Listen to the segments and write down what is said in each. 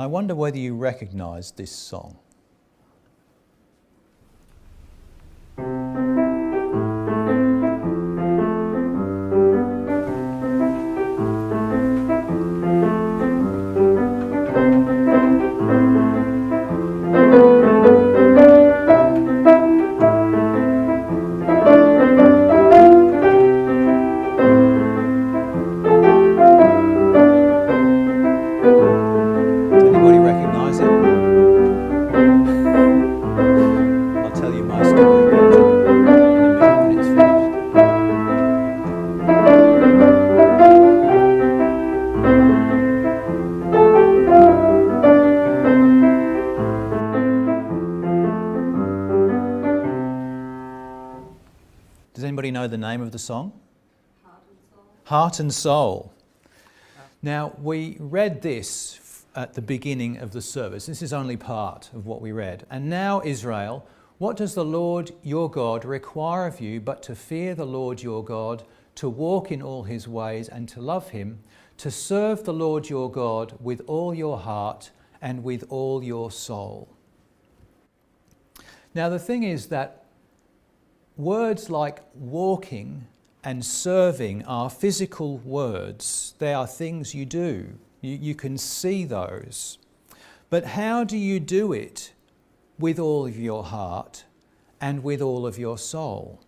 I wonder whether you recognise this song. Does anybody know the name of the song? Heart and Soul. Heart and Soul. Now, we read this at the beginning of the service. This is only part of what we read. And now, Israel, what does the Lord your God require of you but to fear the Lord your God, to walk in all his ways and to love him, to serve the Lord your God with all your heart and with all your soul? Now, the thing is that words like walking and serving are physical words. They are things you do. You can see those. But how do you do it with all of your heart and with all of your soul?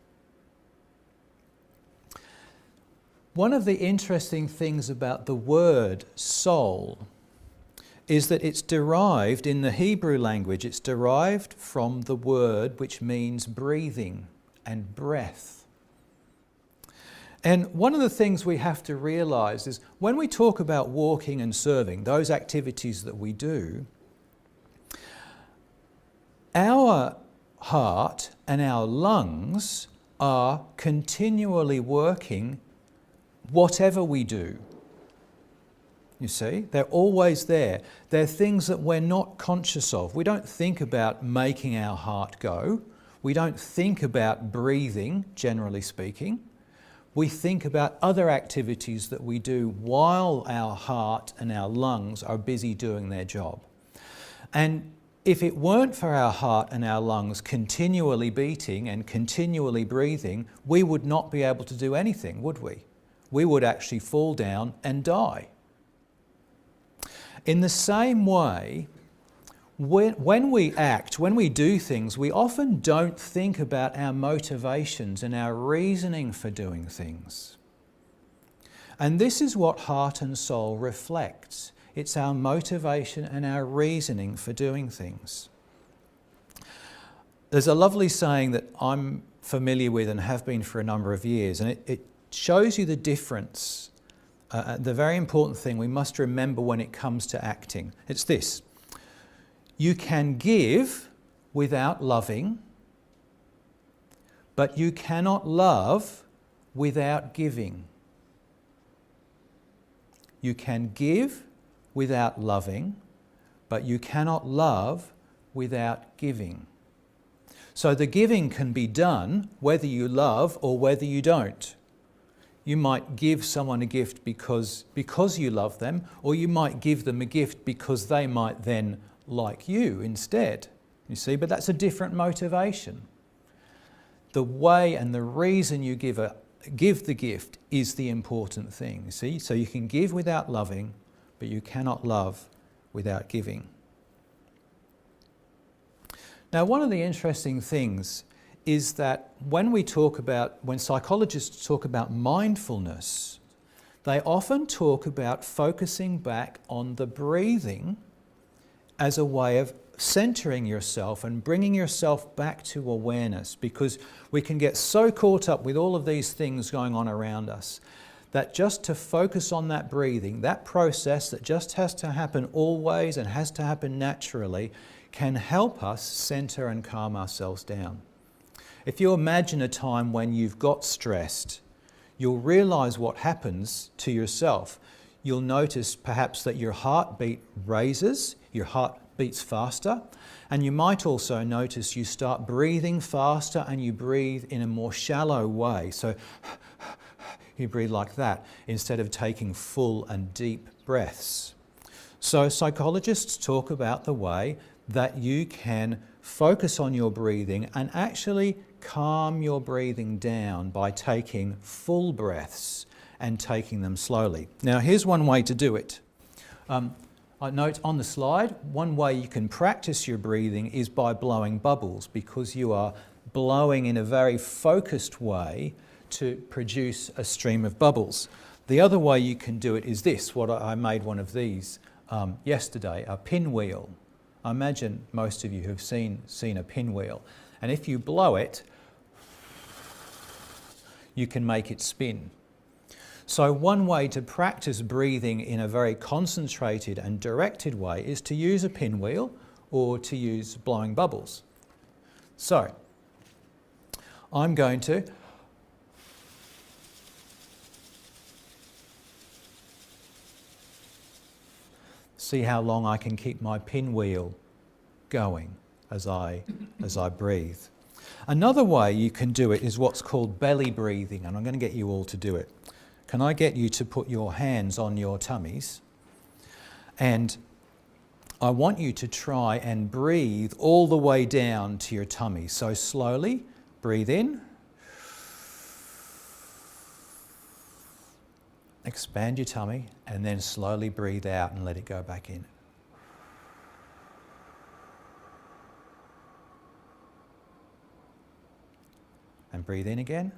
One of the interesting things about the word soul is that it's derived in the Hebrew language. It's derived from the word which means breathing and breath. And one of the things we have to realise is when we talk about walking and serving, those activities that we do, our heart and our lungs are continually working whatever we do. You see, they're always there. They're things that we're not conscious of. We don't think about making our heart go. We don't think about breathing, generally speaking. We think about other activities that we do while our heart and our lungs are busy doing their job. And if it weren't for our heart and our lungs continually beating and continually breathing, we would not be able to do anything, would we? We would actually fall down and die. In the same way, when we act, when we do things, we often don't think about our motivations and our reasoning for doing things. And this is what heart and soul reflects. It's our motivation and our reasoning for doing things. There's a lovely saying that I'm familiar with and have been for a number of years, and it shows you the difference, the very important thing we must remember when it comes to acting. It's this: you can give without loving, but you cannot love without giving. You can give without loving, but you cannot love without giving. So the giving can be done whether you love or whether you don't. You might give someone a gift because you love them, or you might give them a gift because they might then like you instead. You see, but that's a different motivation. The way and the reason you give the gift is the important thing. You see, so you can give without loving, but you cannot love without giving. Now, one of the interesting things is that when psychologists talk about mindfulness, they often talk about focusing back on the breathing as a way of centering yourself and bringing yourself back to awareness, because we can get so caught up with all of these things going on around us that just to focus on that breathing, that process that just has to happen always and has to happen naturally, can help us center and calm ourselves down. If you imagine a time when you've got stressed, you'll realize what happens to yourself. You'll notice perhaps that your heartbeat raises, your heart beats faster, and you might also notice you start breathing faster and you breathe in a more shallow way. So you breathe like that instead of taking full and deep breaths. So psychologists talk about the way that you can focus on your breathing and actually calm your breathing down by taking full breaths and taking them slowly. Now here's one way to do it. I note on the slide, one way you can practice your breathing is by blowing bubbles, because you are blowing in a very focused way to produce a stream of bubbles. The other way you can do it is this. I made one of these yesterday, a pinwheel. I imagine most of you have seen a pinwheel. And if you blow it, you can make it spin. So one way to practice breathing in a very concentrated and directed way is to use a pinwheel or to use blowing bubbles. So I'm going to see how long I can keep my pinwheel going as I breathe. Another way you can do it is what's called belly breathing, and I'm going to get you all to do it. Can I get you to put your hands on your tummies? And I want you to try and breathe all the way down to your tummy. So slowly, breathe in. Expand your tummy, and then slowly breathe out and let it go back in. And breathe in again.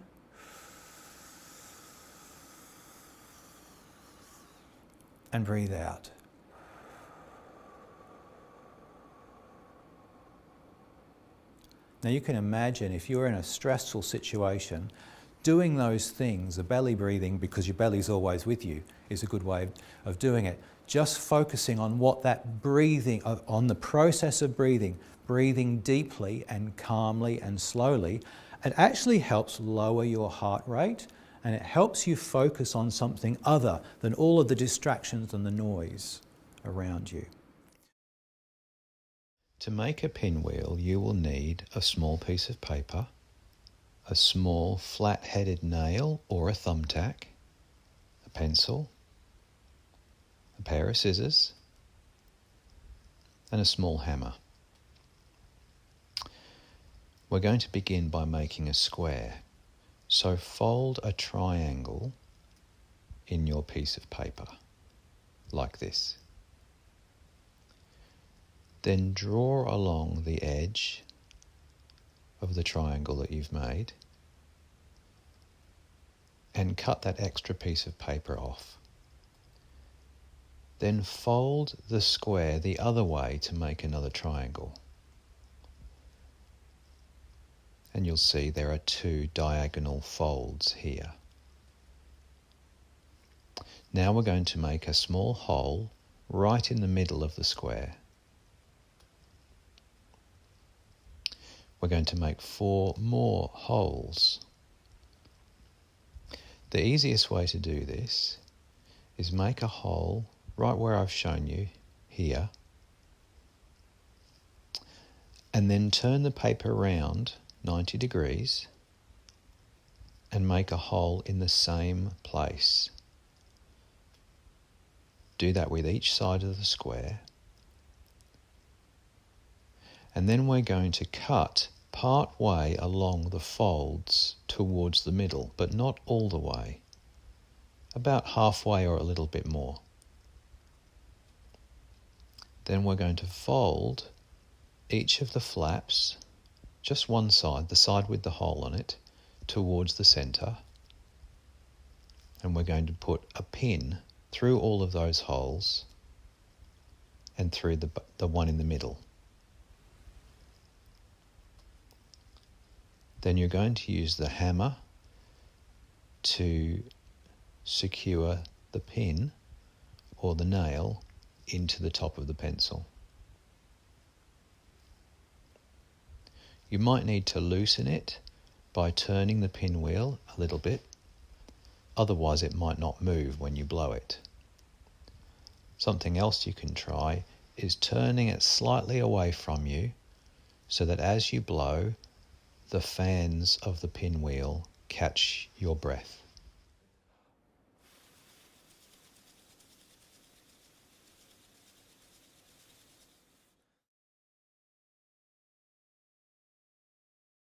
And breathe out. Now you can imagine if you're in a stressful situation, doing those things, the belly breathing, because your belly's always with you, is a good way of doing it. Just focusing on what that breathing, on the process of breathing deeply and calmly and slowly, it actually helps lower your heart rate, and it helps you focus on something other than all of the distractions and the noise around you. To make a pinwheel, you will need a small piece of paper, a small flat-headed nail or a thumbtack, a pencil, a pair of scissors, and a small hammer. We're going to begin by making a square. So fold a triangle in your piece of paper, like this. Then draw along the edge of the triangle that you've made and cut that extra piece of paper off. Then fold the square the other way to make another triangle. And you'll see there are two diagonal folds here. Now we're going to make a small hole right in the middle of the square. We're going to make 4 more holes. The easiest way to do this is make a hole right where I've shown you here, and then turn the paper round 90 degrees and make a hole in the same place. Do that with each side of the square. And then we're going to cut part way along the folds towards the middle, but not all the way. About halfway or a little bit more. Then we're going to fold each of the flaps, just one side, the side with the hole on it, towards the center. And we're going to put a pin through all of those holes and through the one in the middle. Then you're going to use the hammer to secure the pin or the nail into the top of the pencil. You might need to loosen it by turning the pinwheel a little bit, otherwise it might not move when you blow it. Something else you can try is turning it slightly away from you so that as you blow, the fans of the pinwheel catch your breath.